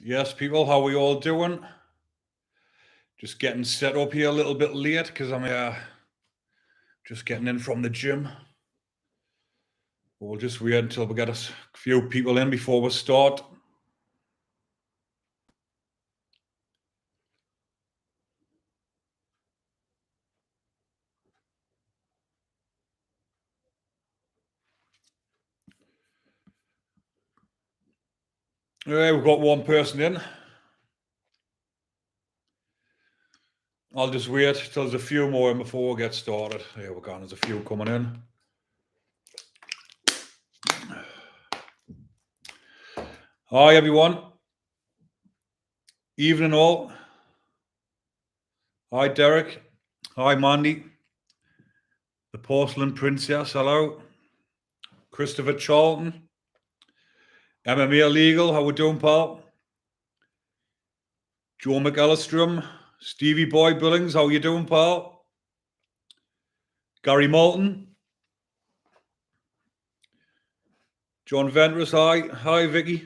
Yes, people, how we all doing? Just getting set up here a little bit late because I'm just getting in from the gym. We'll just wait until we get a few people in before we start. Yeah, we've got one person in. I'll just wait till there's a few more in before we get started. Here we go, there's a few coming in. Hi, everyone. Evening all. Hi, Derek. Hi, Mandy. The Porcelain Princess, hello. Christopher Charlton. MMA Legal, how we doing, pal? Joe McAllistrom. Stevie Boy Billings, how you doing, pal? Gary Moulton. John Ventris, hi. Hi, Vicky.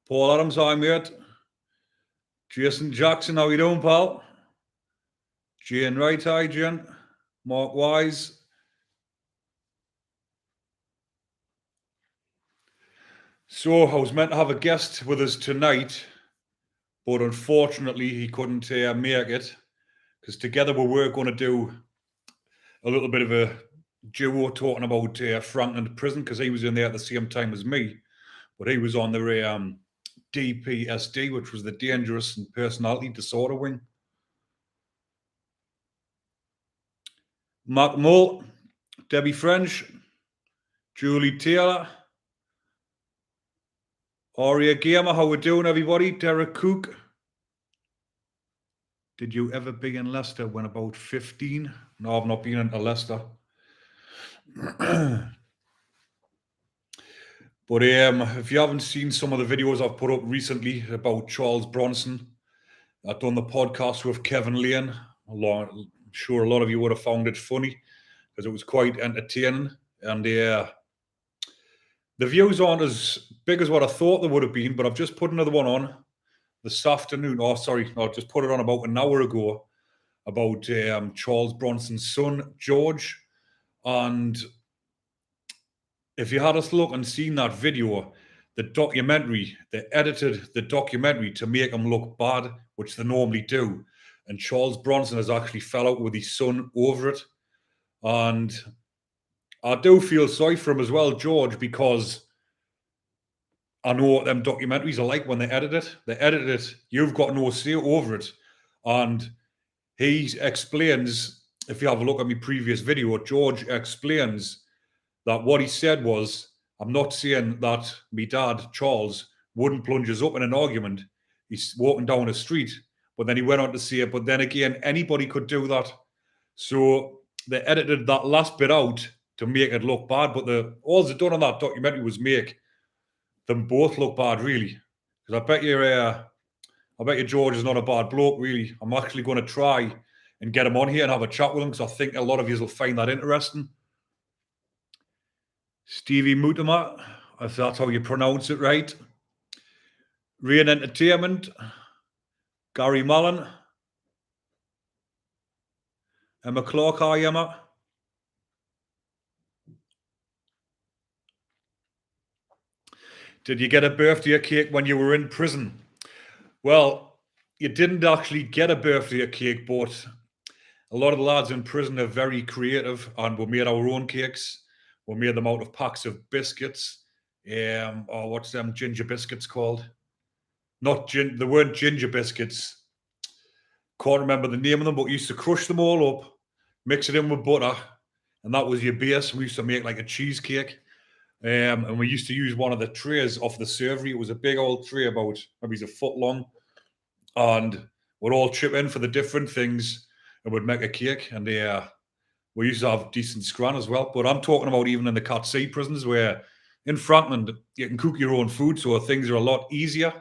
Paul Adams, hi, mate. Jason Jackson, how you doing, pal? Jane Wright, hi, Jane. Mark Wise. So, I was meant to have a guest with us tonight, but unfortunately, he couldn't make it because together we were going to do a little bit of a duo talking about Frankland prison because he was in there at the same time as me, but he was on the DPSD, which was the Dangerous and Personality Disorder Wing. Mark Mull, Debbie French, Julie Taylor, Aria Gamer, how we doing, everybody? Derek Cook. Did you ever be in Leicester when about 15? No, I've not been into Leicester. But if you haven't seen some of the videos I've put up recently about Charles Bronson, I've done the podcast with Kevin Lane. I'm sure a lot of you would have found it funny because it was quite entertaining. And the views aren't as big as what I thought they would have been, but I've just put another one on this afternoon. Oh, sorry, I just put it on about an hour ago about Charles Bronson's son, George. And if you had a look and seen that video, the documentary, they edited the documentary to make him look bad, which they normally do. And Charles Bronson has actually fell out with his son over it. And I do feel sorry for him as well, George, because I know what them documentaries are like when they edit it. They edit it, you've got no say over it. And he explains, if you have a look at my previous video, George explains that what he said was, I'm not saying that me dad, Charles, wouldn't plunge us up in an argument. He's walking down a street. But then he went on to say, but then again, anybody could do that. So they edited that last bit out to make it look bad. But all they done on that documentary was make them both look bad, really. Because I bet you George is not a bad bloke, really. I'm actually going to try and get him on here and have a chat with him because I think a lot of you will find that interesting. Stevie Mutama, if that's how you pronounce it right. Rain Entertainment, Gary Mullen, Emma Clark, hi Emma. Did you get a birthday cake when you were in prison? Well, you didn't actually get a birthday cake, but a lot of the lads in prison are very creative and we made our own cakes. We made them out of packs of biscuits. Or what's them ginger biscuits called? They weren't ginger biscuits. Can't remember the name of them, but we used to crush them all up, mix it in with butter, and that was your base. We used to make like a cheesecake. And we used to use one of the trays off the servery. It was a big old tray, about maybe a foot long. And we'd all chip in for the different things and would make a cake. And we used to have decent scran as well. But I'm talking about even in the Cat C prisons where in Frankland, you can cook your own food. So things are a lot easier.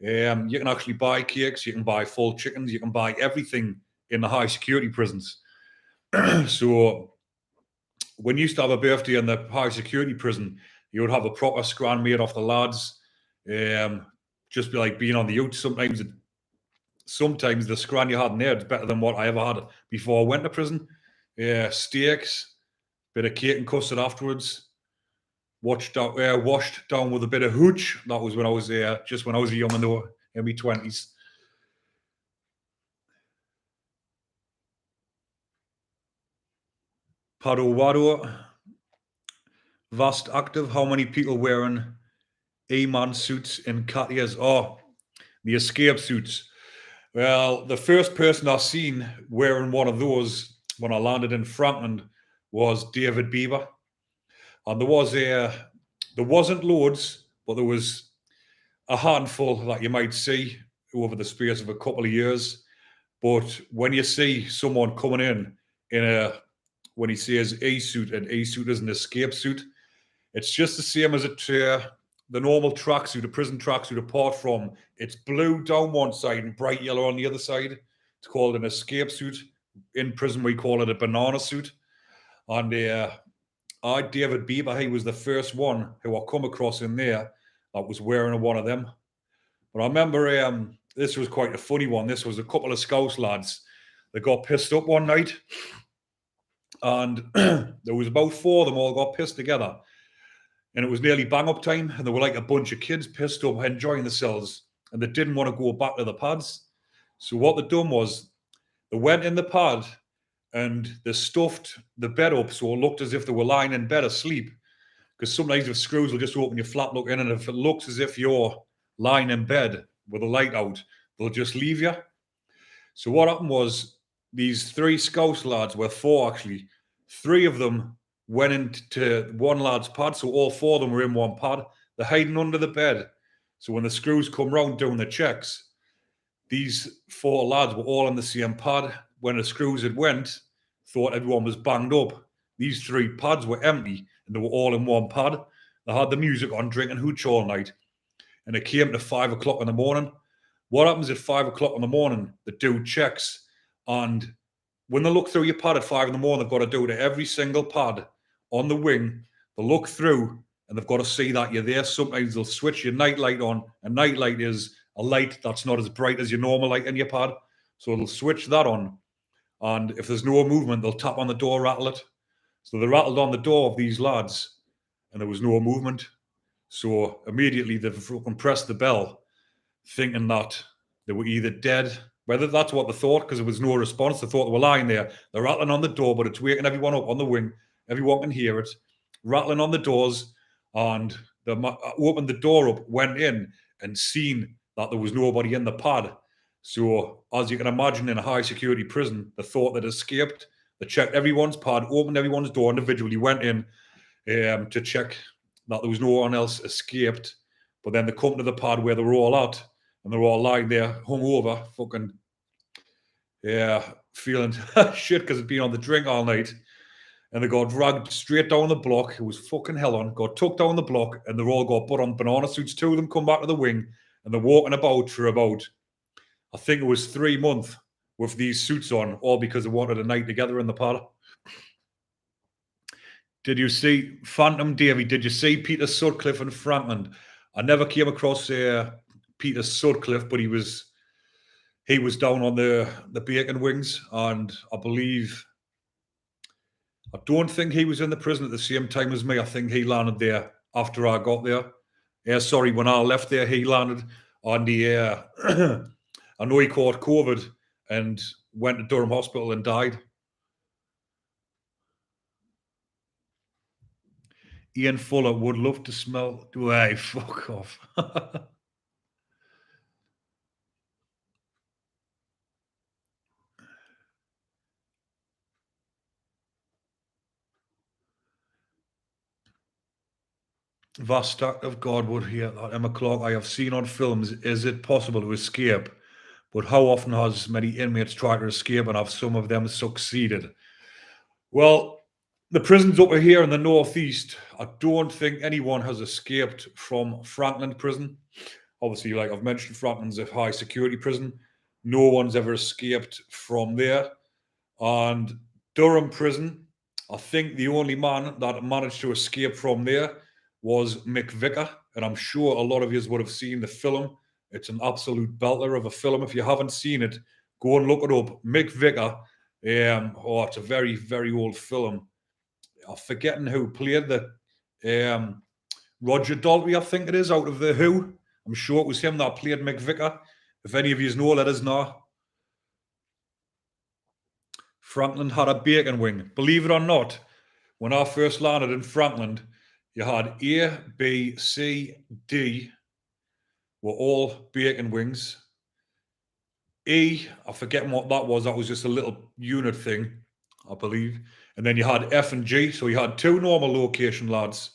You can actually buy cakes. You can buy full chickens. You can buy everything in the high security prisons. So when you used to have a birthday in the high security prison, you would have a proper scran made off the lads. Just be like being on the yacht. Sometimes the scran you had in there is better than what I ever had before I went to prison. Yeah, steaks, bit of cake and custard afterwards. Washed down with a bit of hooch. That was when I was just when I was young in my 20s. Padovado, vast active. How many people wearing A-man suits in Cartiers? Oh, the escape suits. Well, the first person I seen wearing one of those when I landed in Frankland was David Bieber, and there wasn't loads, but there was a handful that you might see over the space of a couple of years. But when you see someone coming in when he says A suit, and A suit is an escape suit, it's just the same as the normal tracksuit, a prison tracksuit, apart from it's blue down one side and bright yellow on the other side. It's called an escape suit. In prison, we call it a banana suit. And David Bieber, he was the first one who I come across in there that was wearing one of them. But I remember this was quite a funny one. This was a couple of Scouse lads that got pissed up one night. And there was about four of them all got pissed together. And it was nearly bang up time, and they were like a bunch of kids pissed up, enjoying themselves, and they didn't want to go back to the pads. So what they done was they went in the pad and they stuffed the bed up so it looked as if they were lying in bed asleep. Because sometimes if screws will just open your flat look in, and if it looks as if you're lying in bed with the light out, they'll just leave you. So what happened was these three Scouse lads, well, four actually, three of them went into one lad's pad, so all four of them were in one pad. They're hiding under the bed. So when the screws come round doing the checks, these four lads were all on the same pad. When the screws had went, thought everyone was banged up. These three pads were empty, and they were all in one pad. They had the music on, drinking hooch all night. And it came to 5 o'clock in the morning. What happens at 5 o'clock in the morning? They do checks, and when they look through your pad at 5 in the morning, they've got to do it at every single pad on the wing. They look through and they've got to see that you're there. Sometimes they'll switch your night light on. A night light is a light that's not as bright as your normal light in your pad. So they'll switch that on. And if there's no movement, they'll tap on the door, rattle it. So they rattled on the door of these lads and there was no movement. So immediately they've fucking pressed the bell, thinking that they were either dead. Whether that's what they thought, because there was no response. They thought they were lying there. They're rattling on the door, but it's waking everyone up on the wing. Everyone can hear it. Rattling on the doors, and they opened the door up, went in, and seen that there was nobody in the pad. So, as you can imagine, in a high security prison, they thought they'd escaped. They checked everyone's pad, opened everyone's door individually, went in to check that there was no one else escaped. But then they come to the pad where they were all at, and they're all lying there, hungover, fucking, feeling shit because it's been on the drink all night. And they got dragged straight down the block. It was fucking hell on. Got tucked down the block, and they all got put on banana suits. Two of them come back to the wing, and they're walking about for about, I think it was 3 months with these suits on, all because they wanted a night together in the pad. Did you see Phantom Davy? Did you see Peter Sutcliffe in Frankland? I never came across Peter Sutcliffe, but he was down on the bacon wings, and I don't think he was in the prison at the same time as me. I think he landed there after I got there. Sorry, when I left there, he landed on the. I know he caught COVID and went to Durham Hospital and died. Ian Fuller would love to smell. Hey, fuck off. Vast act of God would hear that. Emma Clark, I have seen on films. Is it possible to escape? But how often has many inmates tried to escape and have some of them succeeded? Well, the prisons up here in the northeast, I don't think anyone has escaped from Frankland prison. Obviously, like I've mentioned, Frankland's a high security prison. No one's ever escaped from there. And Durham prison, I think the only man that managed to escape from there was Mick Vicker, and I'm sure a lot of you would have seen the film. It's an absolute belter of a film. If you haven't seen it, go and look it up. Mick Vicker. It's a very, very old film. I'm forgetting who played the Roger Daltrey, I think it is, out of The Who. I'm sure it was him that played Mick Vicker. If any of you know, let us know. Frankland had a bacon wing. Believe it or not, when I first landed in Frankland, you had A, B, C, D were all bacon wings. E, I forget what that was. That was just a little unit thing, I believe. And then you had F and G. So you had 2 normal location lads.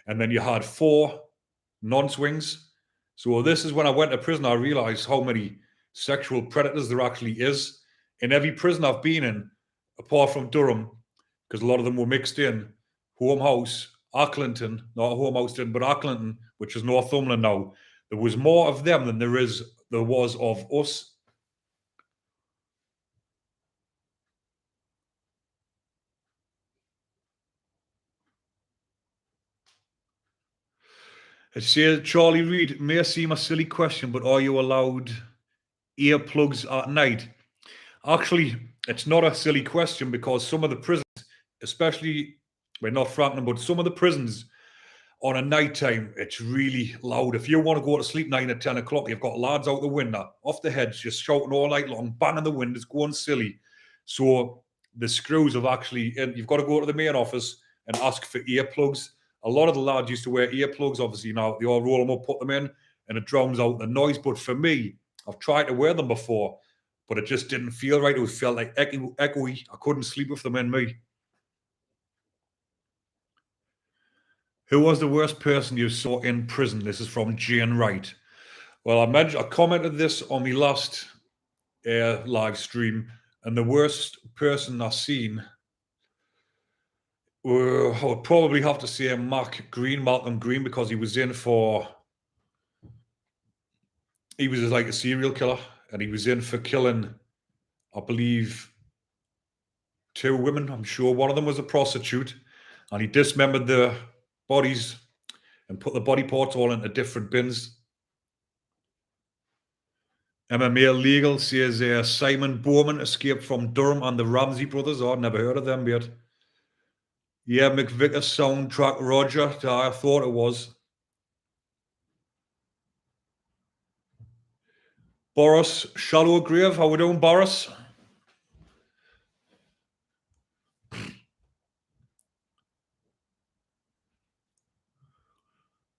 And then you had 4 non-swings. So this is when I went to prison, I realized how many sexual predators there actually is. In every prison I've been in, apart from Durham, because a lot of them were mixed in, Home House, Accrington, not Home House didn't, but Accrington, which is Northumberland now, there was more of them than there was of us. It says, Charlie Reid, it may seem a silly question, but are you allowed earplugs at night? Actually, it's not a silly question because some of the prisons, especially, well, not Frankland, but some of the prisons on a night time, it's really loud. If you want to go to sleep 9 or 10 o'clock, you've got lads out the window, off the heads, just shouting all night long, banging the windows, going silly. So the screws have actually, and you've got to go to the main office and ask for earplugs. A lot of the lads used to wear earplugs, obviously now they all roll them up, put them in, and it drowns out the noise. But for me, I've tried to wear them before, but it just didn't feel right. It felt like echoey. I couldn't sleep with them in me. Who was the worst person you saw in prison? This is from Jane Wright. Well, I commented this on my last live stream, and the worst person I've seen, I would probably have to say Malcolm Green, because he was like a serial killer, and he was in for killing, I believe, 2 women. I'm sure one of them was a prostitute, and he dismembered the bodies and put the body parts all into different bins. MMA Legal says Simon Bowman escaped from Durham and the Ramsey brothers. Oh, I've never heard of them yet. Yeah, McVicker soundtrack, Roger. I thought it was. Boris, Shallow Grave. How we doing, Boris?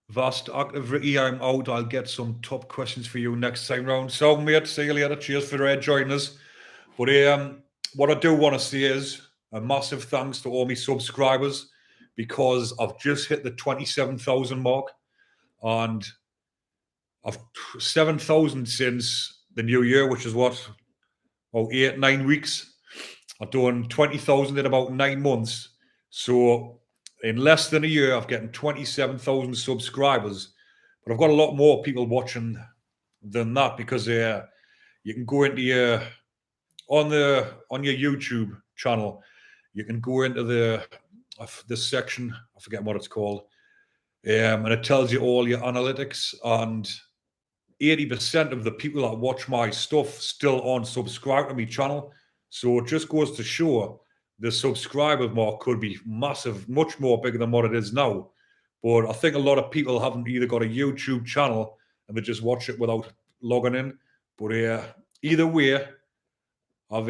Vast active Ricky, I'm out. I'll get some top questions for you next time round. So, mate, see you later. Cheers for joining us. But what I do want to say is a massive thanks to all my subscribers, because I've just hit the 27,000 mark, and I've 7,000 since the new year, which is what, about 8-9 weeks. I've done 20,000 in about 9 months. So in less than a year, I've getting 27,000 subscribers. But I've got a lot more people watching than that, because you can go into your on your YouTube channel, you can go into this section, I forget what it's called, and it tells you all your analytics, and 80% of the people that watch my stuff still aren't subscribed to my channel. So it just goes to show the subscriber mark could be massive, much more bigger than what it is now. But I think a lot of people haven't either got a YouTube channel and they just watch it without logging in. But either way, I'm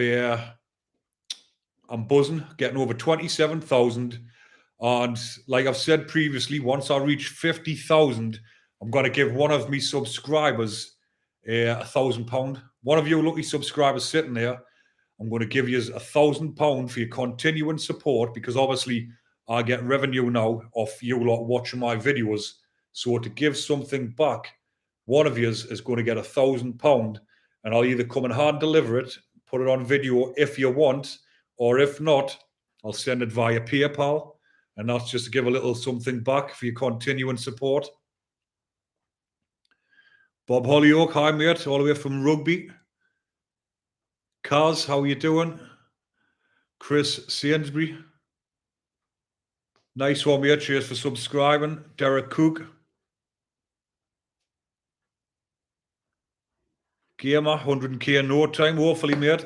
buzzing, getting over 27,000. And like I've said previously, once I reach 50,000, I'm going to give one of me subscribers £1,000. One of you lucky subscribers sitting there, I'm going to give you £1,000 for your continuing support, because obviously I get revenue now off you lot watching my videos. So to give something back, one of you is going to get £1,000, and I'll either come and hand deliver it, put it on video if you want, or if not, I'll send it via PayPal. And that's just to give a little something back for your continuing support. Bob Hollyoak, hi mate, all the way from Rugby. Kaz, how are you doing? Chris Sainsbury. Nice one, mate. Cheers for subscribing. Derek Cook, Gamer, 100k in no time, hopefully, mate.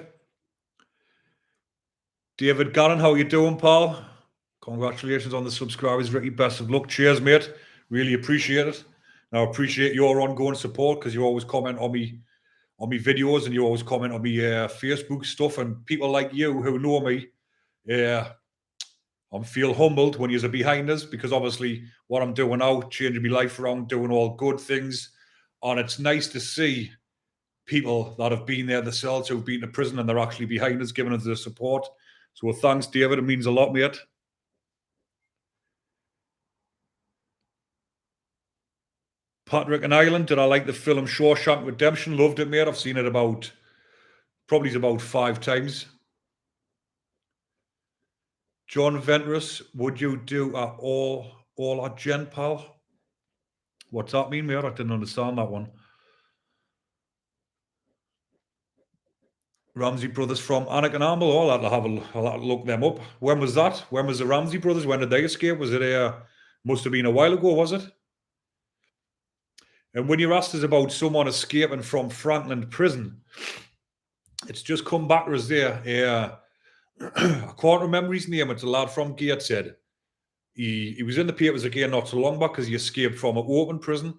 David Gannon, how you doing, pal? Congratulations on the subscribers, Ricky. Best of luck. Cheers, mate. Really appreciate it. Now, I appreciate your ongoing support because you always comment on me videos and you always comment on me Facebook stuff. And people like you who know me, I feel humbled when you're behind us because obviously what I'm doing now, changing my life around, doing all good things. And it's nice to see people that have been there themselves, who've been to prison, and they're actually behind us, giving us the support. So thanks, David. It means a lot, mate. Patrick and Ireland, did I like the film Shawshank Redemption? Loved it, mate. I've seen it probably about 5 times. John Ventress, would you do all a gen, pal? What's that mean, mate? I didn't understand that one. Ramsey Brothers from Anakin Amble. Oh, I'll have to look them up. When was that? When was the Ramsey Brothers? When did they escape? Was it must have been a while ago, was it? And when you're asked us about someone escaping from Frankland prison, it's just come back to us there. I can't remember his name. It's a lad from Gateshead. He was in the papers again not so long back because he escaped from an open prison,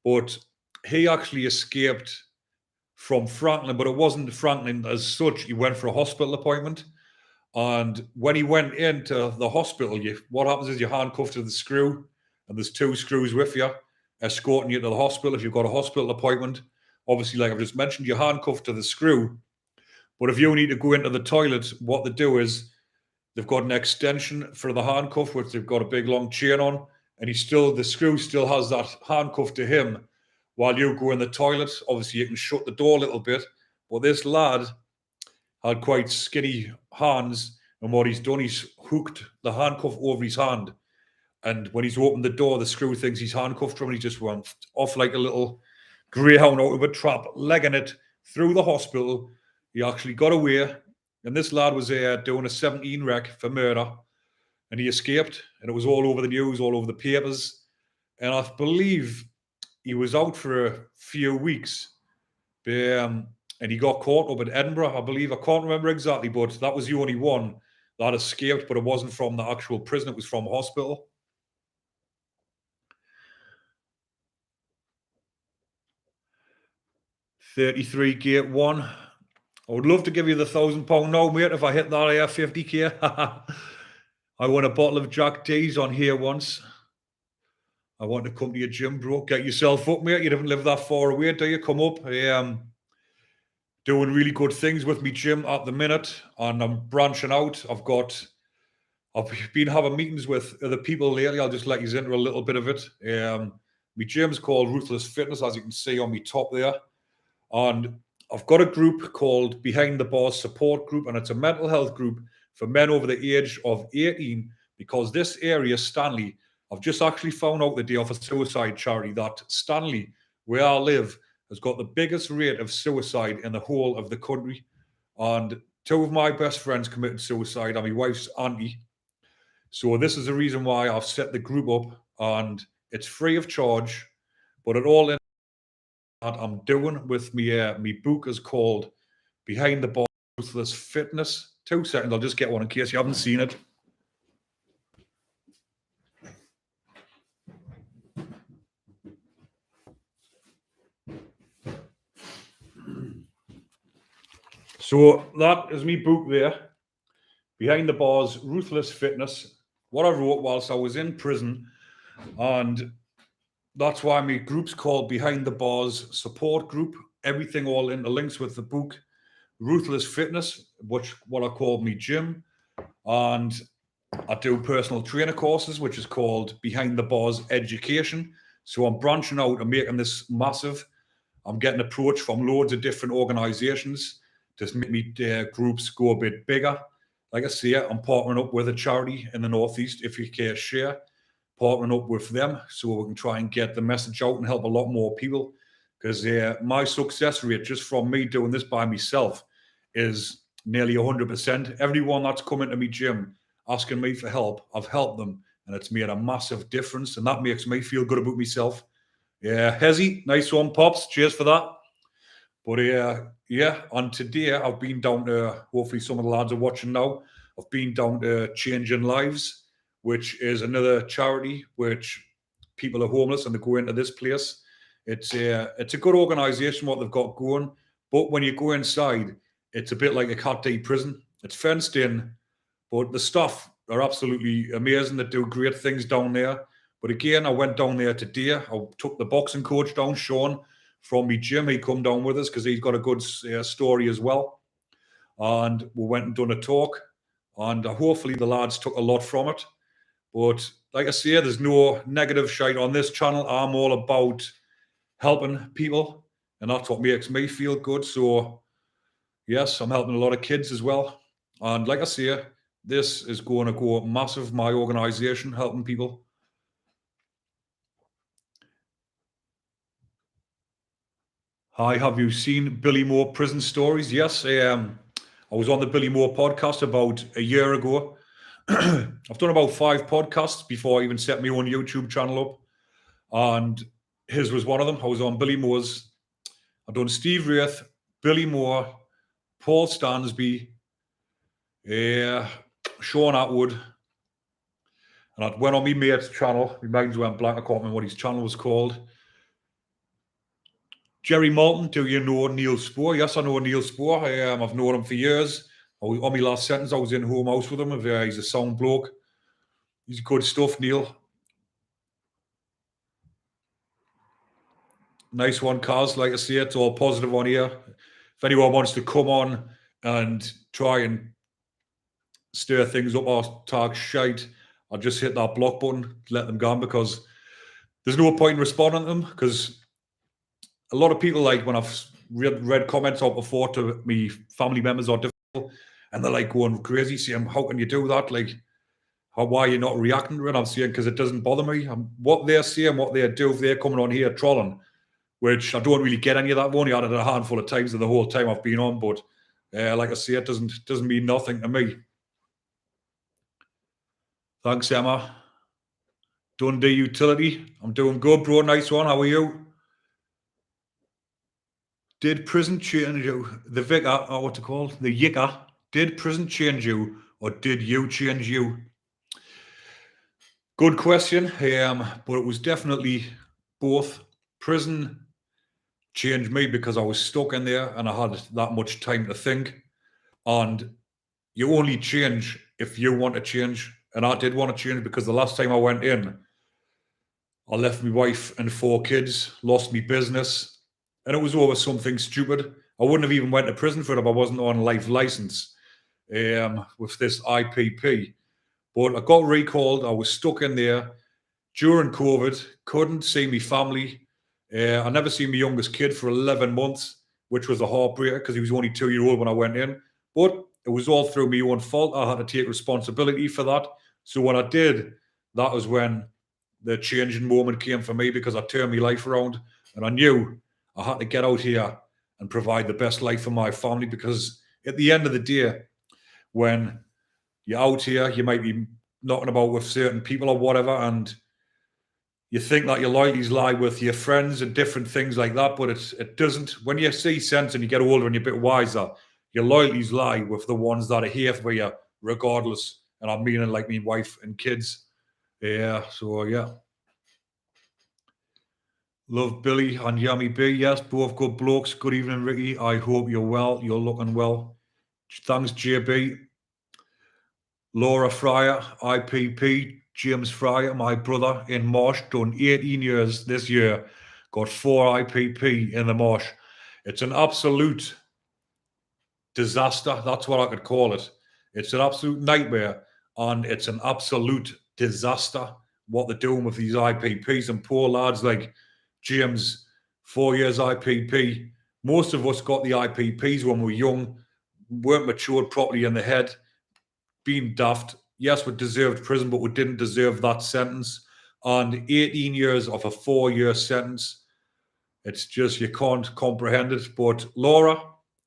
but he actually escaped from Frankland, but it wasn't Frankland as such. He went for a hospital appointment, and when he went into the hospital, what happens is you're handcuffed to the screw, and there's 2 screws with you, escorting you to the hospital if you've got a hospital appointment. Obviously, like I've just mentioned, you're handcuffed to the screw, but if you need to go into the toilet, what they do is they've got an extension for the handcuff, which they've got a big long chain on, and the screw still has that handcuff to him while you go in the toilet. Obviously, you can shut the door a little bit, but this lad had quite skinny hands, and what he's done, he's hooked the handcuff over his hand, and when he's opened the door, the screw thinks he's handcuffed from, and he just went off like a little greyhound out of a trap, legging it through the hospital. He actually got away, and this lad was doing a 17 rec for murder, and he escaped, and it was all over the news, all over the papers, and I believe he was out for a few weeks, and he got caught up in Edinburgh, I believe. I can't remember exactly, but that was the only one that escaped, but it wasn't from the actual prison, it was from a hospital. 33 gate 1. I would love to give you the £1,000 now, mate, if I hit that 50k. I won a bottle of Jack D's on here once. I want to come to your gym, bro. Get yourself up, mate. You don't live that far away, do you? Come up. Doing really good things with me gym at the minute, and I'm branching out. I've been having meetings with other people lately. I'll just let you into a little bit of it. My gym's called Ruthless Fitness, as you can see on my top there. And I've got a group called Behind the Bars Support Group, and it's a mental health group for men over the age of 18, because this area, Stanley, I've just actually found out the day of a suicide charity that Stanley, where I live, has got the biggest rate of suicide in the whole of the country. And 2 of my best friends committed suicide, and my wife's auntie. So this is the reason why I've set the group up, and it's free of charge, but it all in that I'm doing with me book is called Behind the Bars Ruthless Fitness. 2 seconds, I'll just get one in case you haven't seen it. So that is me book there, Behind the Bars Ruthless Fitness. What I wrote whilst I was in prison, and that's why my group's called Behind the Bars Support Group. Everything all interlinks with the book Ruthless Fitness, what I call me gym. And I do personal trainer courses, which is called Behind the Bars Education. So I'm branching out and making this massive. I'm getting approached from loads of different organizations to make me groups go a bit bigger. Like I say, I'm partnering up with a charity in the Northeast, if you care share, partnering up with them so we can try and get the message out and help a lot more people. Because my success rate just from me doing this by myself is nearly 100%. Everyone that's come into my gym asking me for help, I've helped them, and it's made a massive difference, and that makes me feel good about myself. Yeah, Hezzy, nice one, Pops. Cheers for that. But yeah, and today I've been down to, hopefully some of the lads are watching now, I've been down to Changing Lives, which is another charity which people are homeless and they go into this place. It's a good organisation what they've got going, but when you go inside, it's a bit like a Cat D prison. It's fenced in, but the staff are absolutely amazing. They do great things down there. But again, I went down there today. I took the boxing coach down, Sean, from me gym. He come down with us because he's got a good story as well. And we went and done a talk. And hopefully the lads took a lot from it. But like I say, there's no negative shite on this channel. I'm all about helping people. And that's what makes me feel good. So, yes, I'm helping a lot of kids as well. And like I say, this is going to go massive, my organisation, helping people. Hi, have you seen Billy Moat Prison Stories? Yes, I was on the Billy Moat podcast about a year ago. I've done about 5 podcasts before I even set my own YouTube channel up. And his was one of them. I was on Billy Moat's. I've done Steve Wraith, Billy Moat, Paul Stansby, Sean Atwood. And I went on my mate's channel. My mind's went blank. I can't remember what his channel was called. Jerry Malton, do you know Neil Spoor? Yes, I know Neil Spoor. I've known him for years. On my last sentence, I was in home house with him. He's a sound bloke. He's good stuff, Neil. Nice one, Kaz. Like I say, it's all positive on here. If anyone wants to come on and try and stir things up or talk shite, I'll just hit that block button, let them go on, because there's no point in responding to them, because a lot of people, like when I've read comments out before to me family members or different, and they're like going crazy, saying, how can you do that? Like, why are you not reacting to it? I'm saying, because it doesn't bother me. What they're saying, what they do, if they're coming on here trolling, which I don't really get any of that. I've only had it a handful of times in the whole time I've been on, but like I say, it doesn't mean nothing to me. Thanks, Emma. Dundee Utility. I'm doing good, bro. Nice one. How are you? Did prison change you? The vicar, or what's it called? The yicker. Did prison change you, or did you change you? Good question. But it was definitely both. Prison changed me because I was stuck in there and I had that much time to think. And you only change if you want to change. And I did want to change, because the last time I went in, I left my wife and 4 kids, lost my business, and it was over something stupid. I wouldn't have even went to prison for it if I wasn't on life license with this IPP. But I got recalled. I was stuck in there during COVID, couldn't see my family. I never seen my youngest kid for 11 months, which was a heartbreaker because he was only 2-year-old when I went in. But it was all through my own fault. I had to take responsibility for that. So when I did, that was when the changing moment came for me, because I turned my life around and I knew I had to get out here and provide the best life for my family. Because at the end of the day, when you're out here, you might be knocking about with certain people or whatever, and you think that your loyalties lie with your friends and different things like that, but it doesn't. When you see sense and you get older and you're a bit wiser, your loyalties lie with the ones that are here for you regardless. And I mean it like me wife and kids. Yeah, so yeah. Love Billy and Yummy B. Yes, both good blokes. Good evening, Ricky. I hope you're well. You're looking well. Thanks, JB. Laura Fryer, IPP. James Fryer, my brother in Marsh, done 18 years this year. Got 4 IPP in the Marsh. It's an absolute disaster. That's what I could call it. It's an absolute nightmare, and it's an absolute disaster what they're doing with these IPPs. And poor lads like James, 4 years IPP. Most of us got the IPPs when we were young, weren't matured properly in the head, being daft. Yes, we deserved prison, but we didn't deserve that sentence. And 18 years of a 4-year sentence, it's just, you can't comprehend it. But Laura,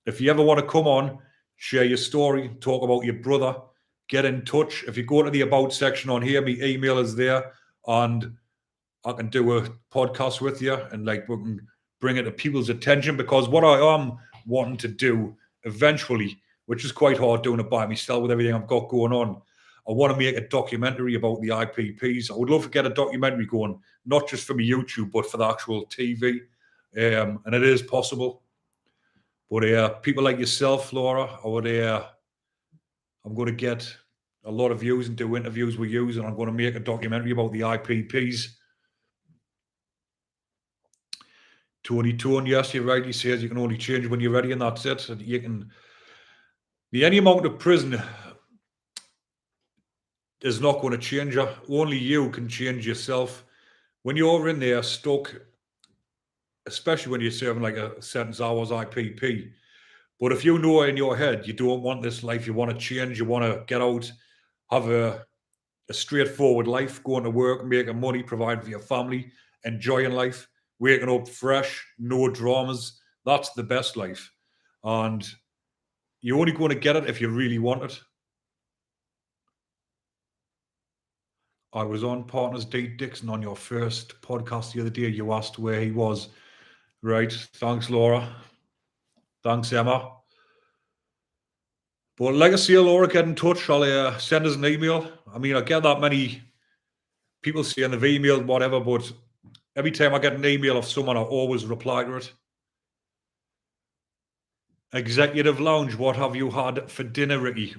if you ever want to come on, share your story, talk about your brother, get in touch. If you go to the About section on here, my email is there, and I can do a podcast with you, and like we can bring it to people's attention, because what I am wanting to do eventually, which is quite hard doing it by myself with everything I've got going on, I want to make a documentary about the IPPs. I would love to get a documentary going, not just for my YouTube, but for the actual TV. And it is possible. But people like yourself, Laura, I'm going to get a lot of views and do interviews with you, and I'm going to make a documentary about the IPPs. Tony Tone, yes, you're right. He says you can only change when you're ready, and that's it. And you can be any amount of prison is not going to change you. Only you can change yourself. When you're in there stuck, especially when you're serving like a sentence hours IPP. But if you know in your head you don't want this life, you want to change, you want to get out, have a straightforward life, going to work, making money, providing for your family, enjoying life, waking up fresh, no dramas. That's the best life. And you're only going to get it if you really want it. I was on Partners Date Dixon on your first podcast the other day. You asked where he was. Right. Thanks, Laura. Thanks, Emma. But like I say, Laura, get in touch. I'll send us an email. I mean, I get that many people saying they've emailed whatever, but every time I get an email of someone, I always reply to it. Executive Lounge, what have you had for dinner, Ricky?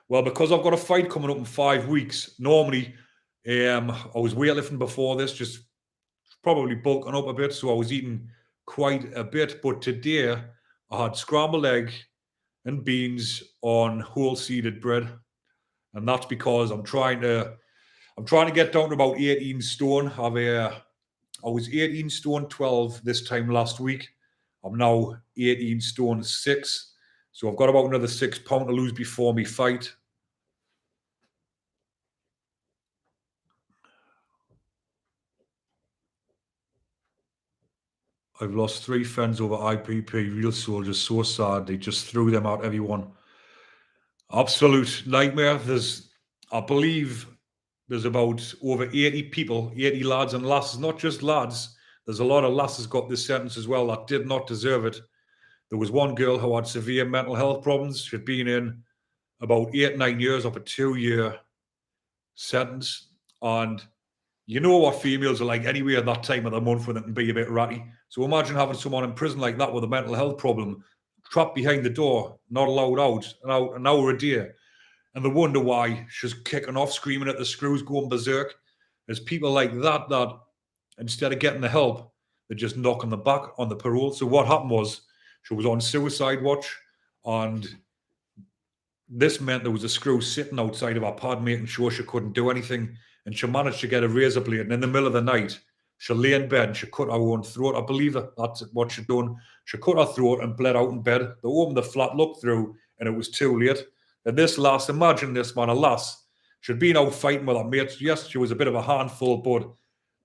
Well, because I've got a fight coming up in 5 weeks, normally I was weightlifting before this, just probably bulking up a bit, so I was eating quite a bit. But today I had scrambled egg and beans on whole seeded bread, and that's because I'm trying to get down to about 18 stone. I was 18 stone 12 this time last week. I'm now 18 stone 6. So I've got about another 6 pounds to lose before me fight. I've lost 3 friends over IPP, real soldiers, so sad. They just threw them out, everyone. Absolute nightmare. I believe there's about over 80 people, 80 lads and lasses, not just lads. There's a lot of lasses got this sentence as well that did not deserve it. There was one girl who had severe mental health problems. She'd been in about 8, 9 years of a 2-year sentence. And you know what females are like anyway at that time of the month when they can be a bit ratty. So imagine having someone in prison like that with a mental health problem, trapped behind the door, not allowed out, an hour a day. And they wonder why she's kicking off, screaming at the screws, going berserk. There's people like that instead of getting the help, they're just knocking the back on the parole. So what happened was she was on suicide watch, and this meant there was a screw sitting outside of her pad making sure she couldn't do anything. And she managed to get a razor blade. And in the middle of the night, she lay in bed and she cut her own throat. I believe that's what she'd done. She cut her throat and bled out in bed. They opened the flat, looked through, and it was too late. And this lass, imagine this, man, a lass. She'd been out fighting with her mates. Yes, she was a bit of a handful, but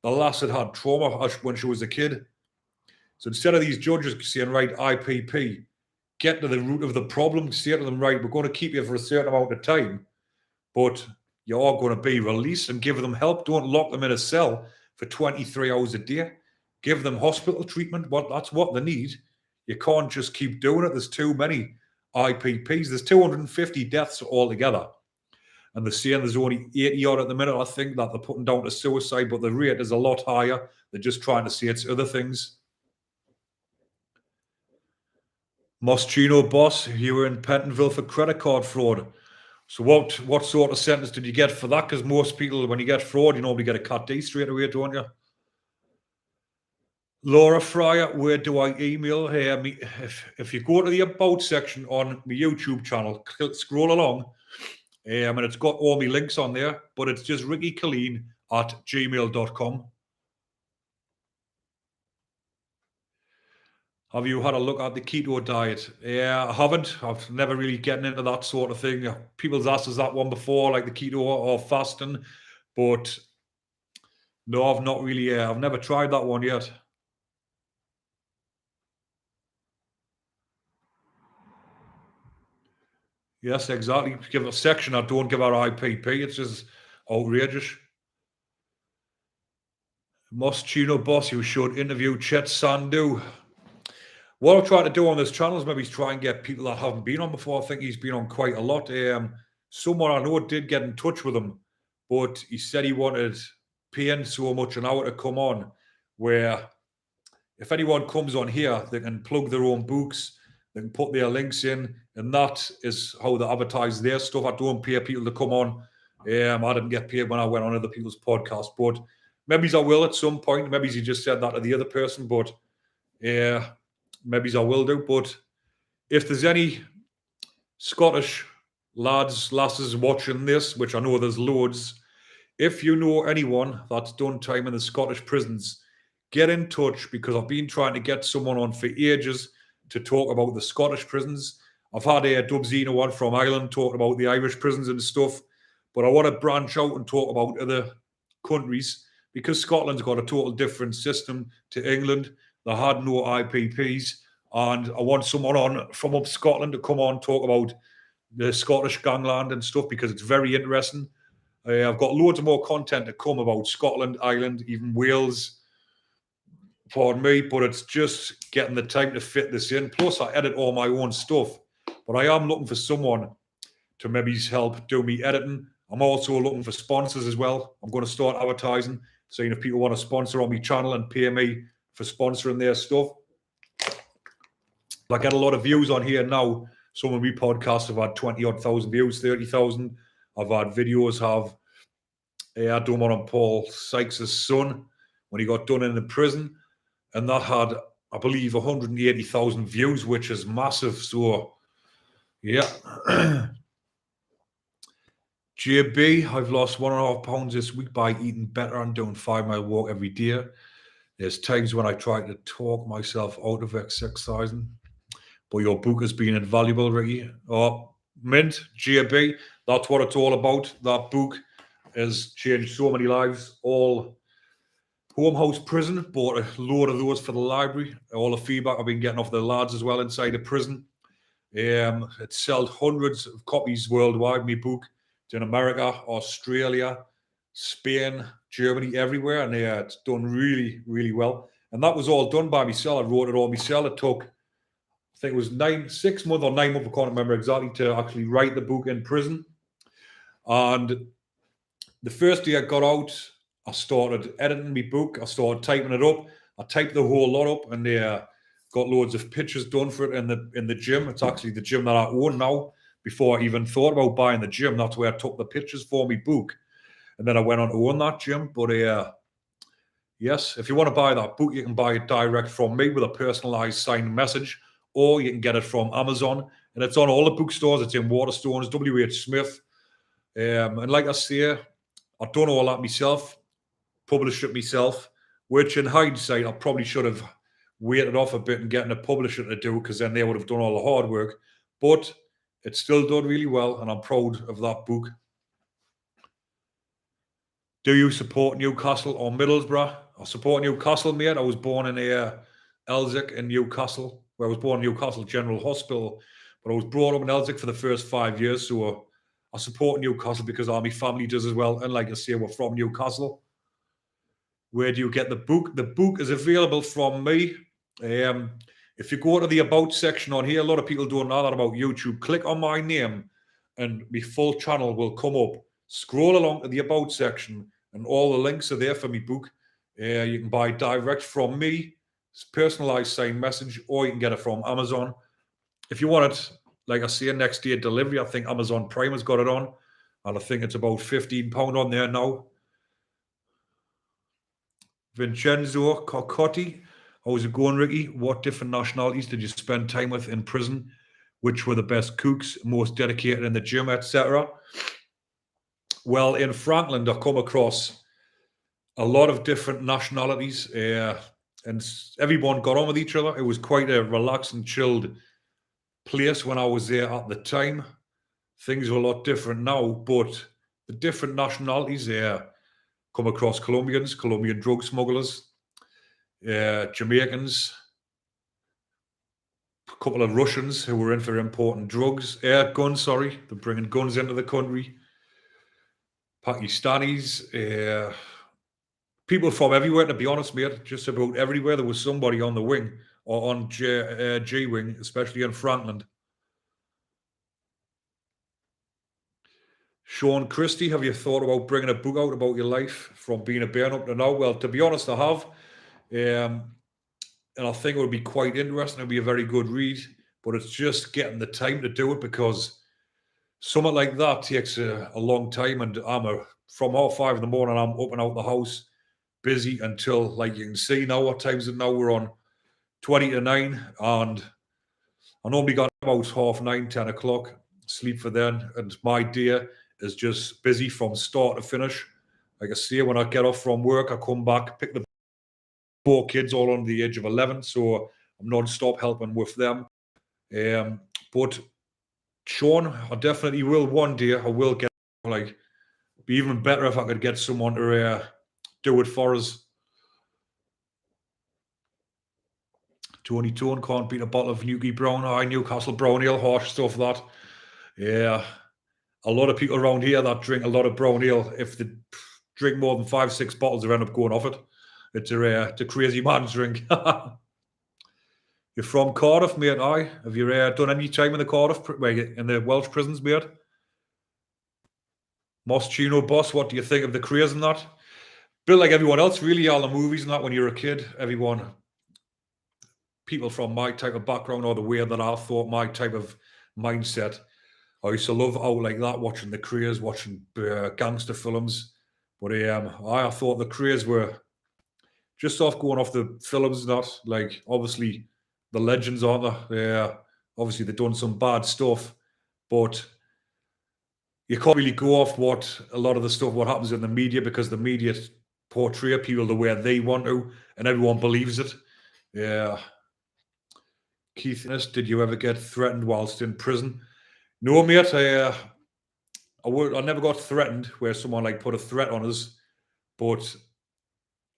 the lass had trauma when she was a kid. So instead of these judges saying, right, IPP, get to the root of the problem, say to them, right, we're going to keep you for a certain amount of time, but you are going to be released, and give them help. Don't lock them in a cell for 23 hours a day. Give them hospital treatment. That's what they need. You can't just keep doing it. There's too many IPPs. There's 250 deaths altogether. And they're saying there's only 80 odd at the minute, I think, that they're putting down to suicide, but the rate is a lot higher. They're just trying to say it's other things. Moschino boss, you were in Pentonville for credit card fraud. So what sort of sentence did you get for that? Because most people, when you get fraud, you normally get a Cat D straight away, don't you? Laura Fryer, where do I email her? If you go to the About section on my YouTube channel, scroll along, and it's got all my links on there, but it's just rickycolleen@gmail.com. Have you had a look at the keto diet? Yeah, I haven't. I've never really gotten into that sort of thing. People's asked us that one before, like the keto or fasting, but no, I've not really. I've never tried that one yet. Yes, exactly. Give a section that don't give our IPP. It's just outrageous. Moschino Boss, you should interview Chet Sandu. What I'm trying to do on this channel is maybe try and get people that haven't been on before. I think he's been on quite a lot. Someone I know did get in touch with him, but he said he wanted paying so much an hour to come on, where if anyone comes on here, they can plug their own books, they can put their links in, and that is how they advertise their stuff. I don't pay people to come on. I didn't get paid when I went on other people's podcasts, but maybe I will at some point. Maybe he just said that to the other person, but maybe I will do. But if there's any Scottish lads, lasses watching this, which I know there's loads, if you know anyone that's done time in the Scottish prisons, get in touch, because I've been trying to get someone on for ages to talk about the Scottish prisons. I've had a Dubzino one from Ireland talking about the Irish prisons and stuff, but I want to branch out and talk about other countries, because Scotland's got a total different system to England. They had no IPPs, and I want someone on from up Scotland to come on talk about the Scottish gangland and stuff, because it's very interesting. I've got loads of more content to come about Scotland, Ireland, even Wales, pardon me, but it's just getting the time to fit this in. Plus, I edit all my own stuff, but I am looking for someone to maybe help do me editing. I'm also looking for sponsors as well. I'm going to start advertising, saying if people want to sponsor on my channel and pay me for sponsoring their stuff. I get a lot of views on here now. Some of my podcasts have had 20-odd thousand views, 30,000. I've had videos have, I done one on Paul Sykes' son when he got done in the prison, and that had, I believe, 180,000 views, which is massive. So, yeah. JB, I've lost 1.5 pounds this week by eating better and doing 5-mile walk every day. There's times when I try to talk myself out of exercising, but your book has been invaluable, Ricky. Oh, Mint, JB, that's what it's all about. That book has changed so many lives. All home house prison, bought a load of those for the library. All the feedback I've been getting off the lads as well inside the prison. It's sold hundreds of copies worldwide, my book. It's in America, Australia, Spain, Germany, everywhere. And it's done really, really well. And that was all done by myself. I wrote it all myself. It took, I think it was 6 months or 9 months, I can't remember exactly, to actually write the book in prison. And the first day I got out, I started editing my book. I started typing it up. I typed the whole lot up, and got loads of pictures done for it in the gym. It's actually the gym that I own now. Before I even thought about buying the gym, that's where I took the pictures for my book. And then I went on to own that gym. But yes, if you want to buy that book, you can buy it direct from me with a personalized signed message, or you can get it from Amazon. And it's on all the bookstores. It's in Waterstones, WH Smith. And like I say, I've done all that myself, published it myself, which in hindsight, I probably should have waited off a bit and getting a publisher to do, because then they would have done all the hard work. But it's still done really well, and I'm proud of that book. Do you support Newcastle or Middlesbrough? I support Newcastle, mate. I was born in Elsick in Newcastle, where I was born in Newcastle General Hospital, but I was brought up in Elsick for the first 5 years, so I support Newcastle because all my family does as well. And like I say, we're from Newcastle. Where do you get the book? The book is available from me. If you go to the About section on here, a lot of people don't know that about YouTube. Click on my name and my full channel will come up. Scroll along to the About section and all the links are there for my book. You can buy direct from me, it's personalized signed message, or you can get it from Amazon. If you want it, like I say, next day delivery, I think Amazon Prime has got it on, and I think it's about £15 on there now. Vincenzo Cocotti, how's it going, Ricky? What different nationalities did you spend time with in prison? Which were the best cooks, most dedicated in the gym, etc.? Well, in Frankland, I come across a lot of different nationalities, and everyone got on with each other. It was quite a relaxed and chilled place when I was there at the time. Things are a lot different now, but the different nationalities there come across Colombians, Colombian drug smugglers, Jamaicans, a couple of Russians who were in for importing guns, sorry. They're bringing guns into the country. Pakistanis, people from everywhere, to be honest, mate. Just about everywhere. There was somebody on the wing or on G wing, especially in Frankland. Sean Christie, have you thought about bringing a book out about your life from being a bairn up to now? Well, to be honest, I have. And I think it would be quite interesting. It'd be a very good read, but it's just getting the time to do it, because something like that takes a long time. And from 5:30 in the morning, I'm up and out the house, busy until, like you can see now, what times it now? We're on 20 to 9, and I normally got about 9:30, 10 o'clock, sleep for then, and my day is just busy from start to finish. Like I say, when I get off from work, I come back, pick the 4 kids all under the age of 11, so I'm non-stop helping with them. But Sean, I definitely will one day. I will get, like, be even better if I could get someone to do it for us. Tony Tone can't beat a bottle of Newcastle Brown Ale, harsh stuff that. Yeah, a lot of people around here that drink a lot of brown ale, if they drink more than 5, 6 bottles, they end up going off it. It's a crazy man's drink. You're from Cardiff, mate, aye? Have you done any time in the Cardiff, in the Welsh prisons, mate? Moschino boss, what do you think of the craze and that? Bit like everyone else, really, all the movies and that when you're a kid. People from my type of background, or the way that I thought, my type of mindset, I used to love out like that, watching the craze, watching gangster films. But I thought the craze were just going off the films, not like, obviously the legends, aren't they? Obviously they've done some bad stuff, but you can't really go off what a lot of the stuff what happens in the media, because the media portray people the way they want to, and everyone believes it. Yeah. Keith, did you ever get threatened whilst in prison? No, mate. I never got threatened where someone like put a threat on us, but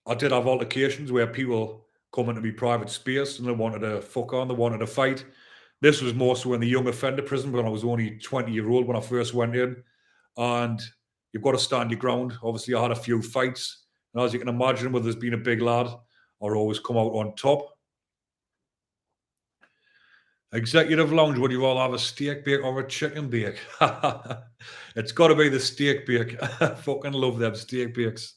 I did have altercations where people come into my private space and they wanted to fuck on, they wanted to fight. This was more so in the young offender prison when I was only 20-year-old when I first went in. And you've got to stand your ground. Obviously, I had a few fights. And as you can imagine, with us being a big lad, I always come out on top. Executive Lounge, would you all have a steak bake or a chicken bake? It's got to be the steak bake. I fucking love them steak bakes.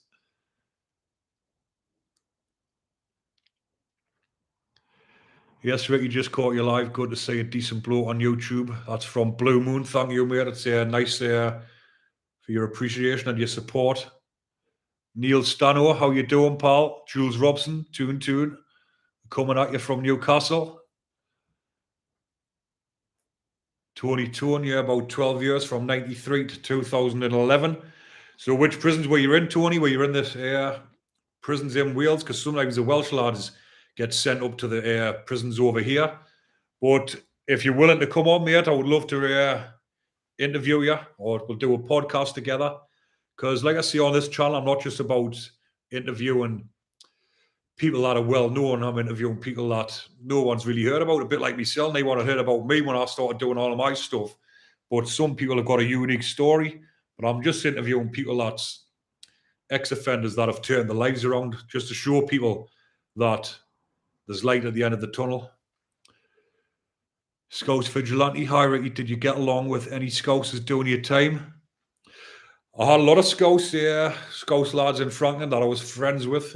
Yes, Ricky, just caught you live. Good to see a decent bloke on YouTube. That's from Blue Moon. Thank you, mate. It's nice for your appreciation and your support. Neil Stano, how you doing, pal? Jules Robson, Toon, coming at you from Newcastle. Tony Tone, yeah, about 12 years, from 93 to 2011. So which prisons were you in, Tony? Were you in this prisons in Wales? Because sometimes the Welsh lads get sent up to the prisons over here. But if you're willing to come on, mate, I would love to interview you, or we'll do a podcast together. Because like I say on this channel, I'm not just about interviewing people that are well known. I'm interviewing people that no one's really heard about, a bit like myself. They want to hear about me when I started doing all of my stuff. But some people have got a unique story. But I'm just interviewing people that's ex-offenders that have turned their lives around, just to show people that there's light at the end of the tunnel. Scouts Vigilante, hi Ricky, did you get along with any Scouts during your time? I had a lot of Scouts, Scouts lads in Frankland that I was friends with.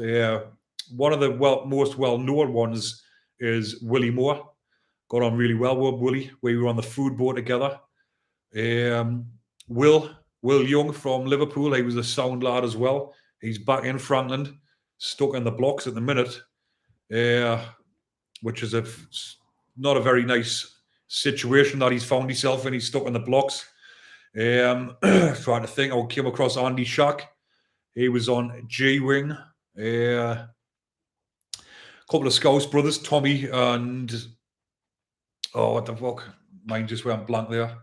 One of the most well-known ones is Willie Moore. Got on really well with Willie. We were on the food boat together. Will Young from Liverpool, he was a sound lad as well. He's back in Frankland, stuck in the blocks at the minute, which is not a very nice situation that he's found himself in. He's stuck in the blocks. Trying to think, I came across Andy Shack. He was on G-Wing. Couple of Scouse brothers, Tommy and what the fuck? Mine just went blank there.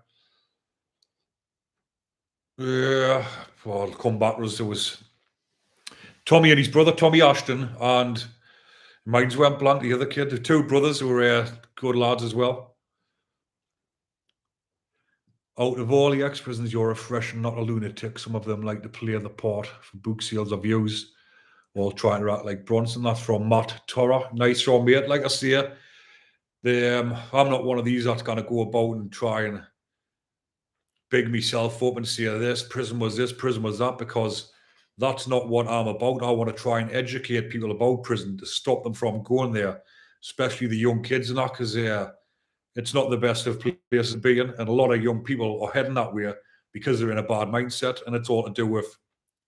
Well, I'll come back. There was Tommy and his brother, Tommy Ashton, and Minds went blank, the other kid. The two brothers who were good lads as well. Out of all the ex-prisoners, you're a fresh and not a lunatic. Some of them like to play the part for book sales or views, or trying to act like Bronson. That's from Matt Torra. Nice Raoul Moat. Like I say, I'm not one of these that's going to go about and try and big myself up and say this prison was that, because that's not what I'm about. I want to try and educate people about prison to stop them from going there, especially the young kids and that, because it's not the best of places to be in. And a lot of young people are heading that way because they're in a bad mindset. And it's all to do with,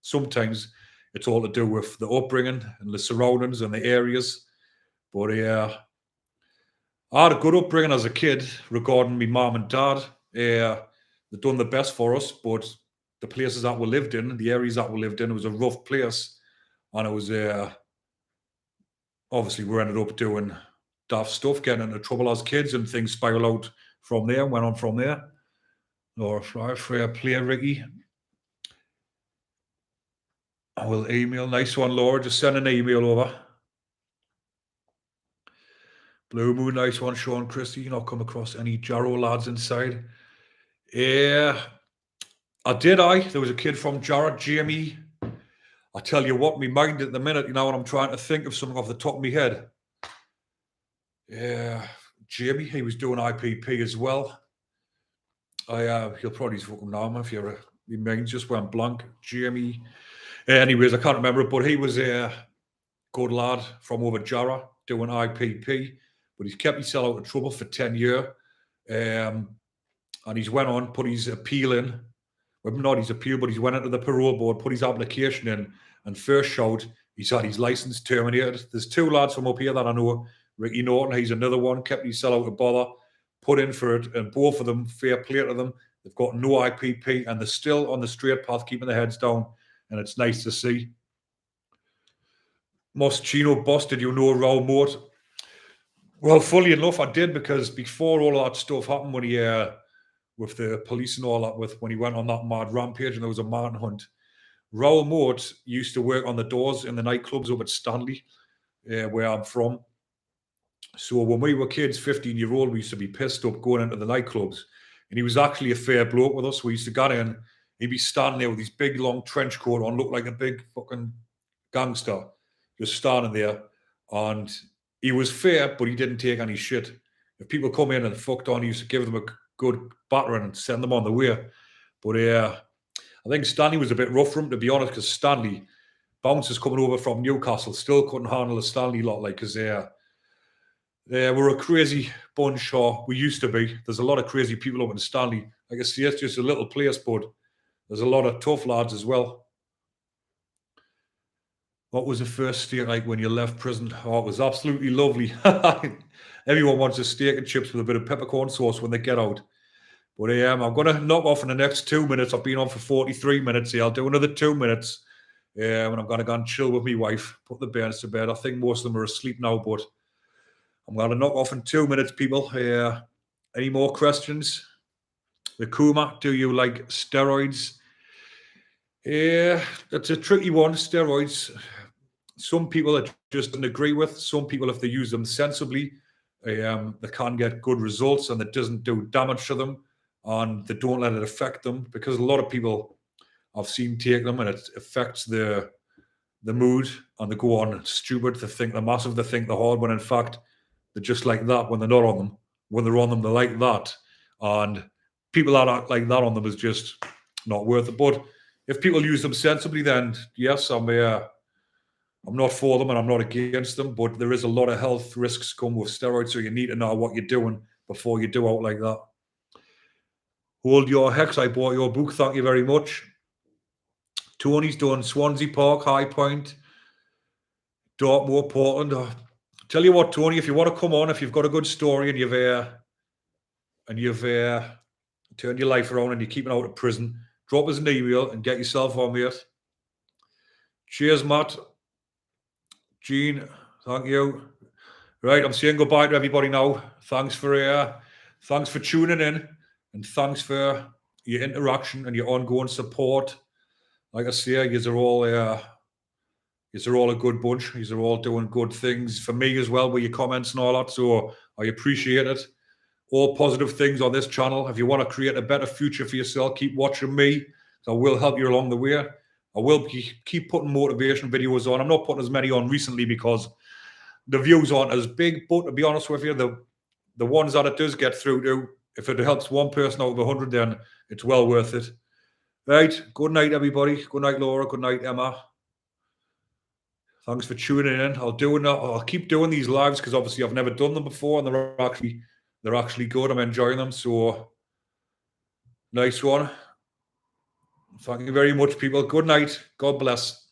sometimes it's all to do with the upbringing and the surroundings and the areas. But I had a good upbringing as a kid regarding my mum and dad. They've done the best for us, but the places that we lived in, the areas that we lived in, it was a rough place. And it was, obviously, we ended up doing daft stuff, getting into trouble as kids, and things spiral out from there, went on from there. Or fair play, Ricky. I will email. Nice one, Laura. Just send an email over. Blue Moon, nice one, Sean Christie. You not come across any Jarrow lads inside? Yeah, I did. There was a kid from Jarrah, Jamie. I tell you what, my mind at the minute, when I'm trying to think of something off the top of my head. Yeah, Jamie, he was doing IPP as well. He'll probably fucking know him if you're your mind just went blank. Jamie. Anyways, I can't remember it, but he was a good lad from over Jarrah doing IPP, but he's kept himself out of trouble for 10 years. And he's went on, put his appeal in. Well, not his appeal, but he's went into the parole board, put his application in, and first showed he's had his license terminated. There's two lads from up here that I know. Ricky Norton, he's another one, kept himself out of bother, put in for it, and both of them, fair play to them, they've got no IPP, and they're still on the straight path, keeping their heads down, and it's nice to see. Moschino boss, did you know Raoul Moat? Well, fully enough, I did, because before all of that stuff happened, when he with the police and all that, when he went on that mad rampage and there was a manhunt, Raoul Moat used to work on the doors in the nightclubs up at Stanley, where I'm from. So when we were kids, 15-year-old, we used to be pissed up going into the nightclubs. And he was actually a fair bloke with us. We used to get in, he'd be standing there with his big long trench coat on, looked like a big fucking gangster, just standing there. And he was fair, but he didn't take any shit. If people come in and fucked on, he used to give them a good battering and send them on the way. But I think Stanley was a bit rough for him, to be honest, because Stanley, bouncers coming over from Newcastle, still couldn't handle the Stanley lot, like, because we're a crazy bunch, or we used to be. There's a lot of crazy people up in Stanley. Like I say, it's just a little place, but there's a lot of tough lads as well. What was the first steak like when you left prison? Oh, it was absolutely lovely. Everyone wants a steak and chips with a bit of peppercorn sauce when they get out. But I'm going to knock off in the next 2 minutes. I've been on for 43 minutes here. I'll do another 2 minutes. And I'm going to go and chill with my wife, put the bairns to bed. I think most of them are asleep now, but I'm going to knock off in 2 minutes, people. Any more questions? The Kuma, do you like steroids? Yeah, it's a tricky one, steroids. Some people I just don't agree with. Some people, if they use them sensibly, they can get good results, and it doesn't do damage to them, and they don't let it affect them, because a lot of people I've seen take them and it affects the mood, and they go on stupid. They think they're massive, they think they're hard, when in fact they're just like that when they're not on them. When they're on them, they're like that. And people that act like that on them is just not worth it. But if people use them sensibly, then yes, I'm not for them and I'm not against them, but there is a lot of health risks come with steroids, so you need to know what you're doing before you do out like that. Hold your hex, I bought your book, thank you very much. Tony's done Swansea Park, High Point, Dartmoor, Portland. Tell you what, Tony, if you want to come on, if you've got a good story and you've turned your life around and you're keeping out of prison, drop us an email and get yourself on, mate. Cheers, Matt. Gene, thank you. Right, I'm saying goodbye to everybody now. Thanks for tuning in, and thanks for your interaction and your ongoing support. Like I say, you are all You're all a good bunch. You're all doing good things for me as well with your comments and all that. So I appreciate it. All positive things on this channel. If you want to create a better future for yourself, keep watching me. I will help you along the way. I will keep putting motivation videos on. I'm not putting as many on recently because the views aren't as big. But to be honest with you, the ones that it does get through to, if it helps one person out of 100, then it's well worth it. Right. Good night, everybody. Good night, Laura. Good night, Emma. Thanks for tuning in. I'll keep doing these lives because obviously I've never done them before, and they're actually good. I'm enjoying them. So nice one. Thank you very much, people. Good night. God bless.